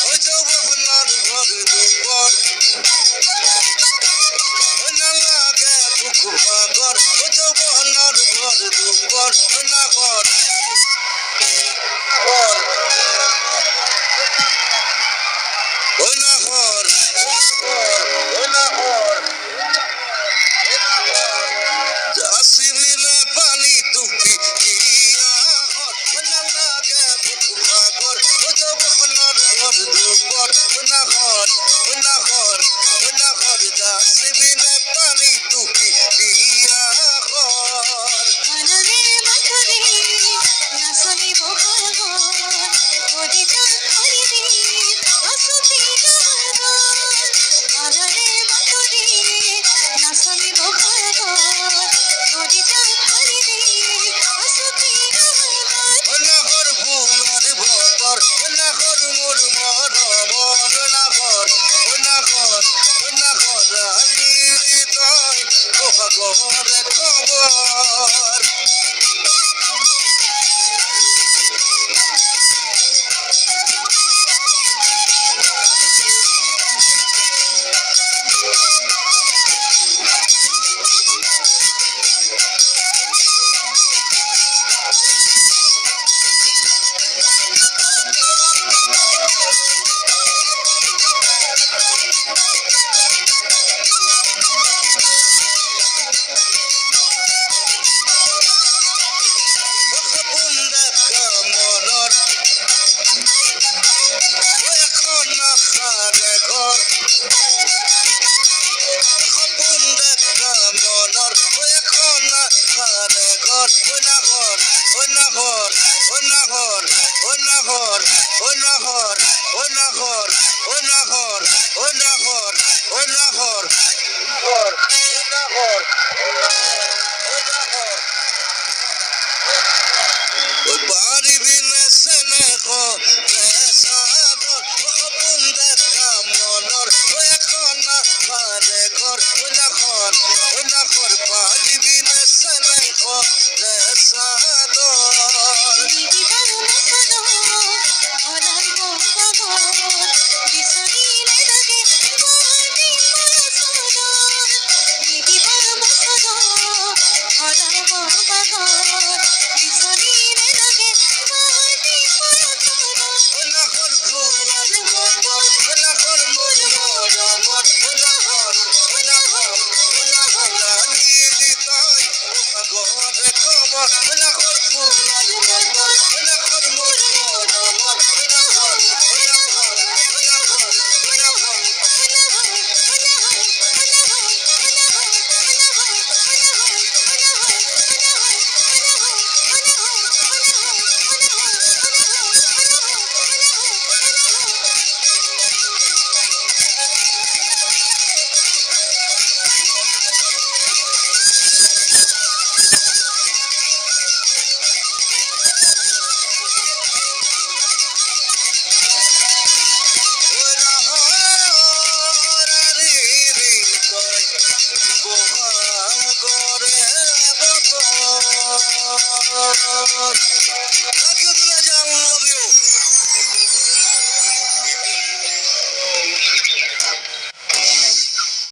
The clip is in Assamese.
ওই যৌবনার ভর দুপর ওই না লাগে বুক ভাগর ওই যৌবনার ভর দুপর ওই না ঘর ওই না ঘর ওই না ঘর আসিলে পানি টুপি দিয়া ঘর ওই না লাগে বুক ভাগর ওই যৌবনার ভর দুপর ওই না ঘর ওই না ঘর ওই না ঘর আসিলে পানি টুপি দিয়া ঘর অনাঘর ফুলার ভতর অনাঘর মোর মরমর অনাঘর অনাঘর অনাঘর আলির তয় ওহাগরে খবর খপুন দেখা মনর এখন খারে ঘর খপুন দেখা মনর এখন খারে ঘর ওই না ঘর ওই না ঘর ওই না ঘর ওই না ঘর ওই না ঘর ওই না ঘর ওই না ঘর ওই না ঘর ওই না ঘর ঘর ওই না ঘর ওই না ঘর ওই বাড়ি বিনে সেনে গো সাগর খপুন দেখা মনর ওই এখন ঘরে ঘর ওই না ঘর ওই না ঘর বাড়ি বিনে সেনে গো সাগর অনাঘর ফুলার ভতর অনাঘর মোর মরমর অনাঘর অনাঘর অনাঘর আলির তয় ওহাগরে খবর অনাঘর ফুলার ভতর অনাঘর মোর মরমর অনাঘর অনাঘর অনাঘর অনাঘর ওই না ঘর আলির তয় ওহাগরে খবর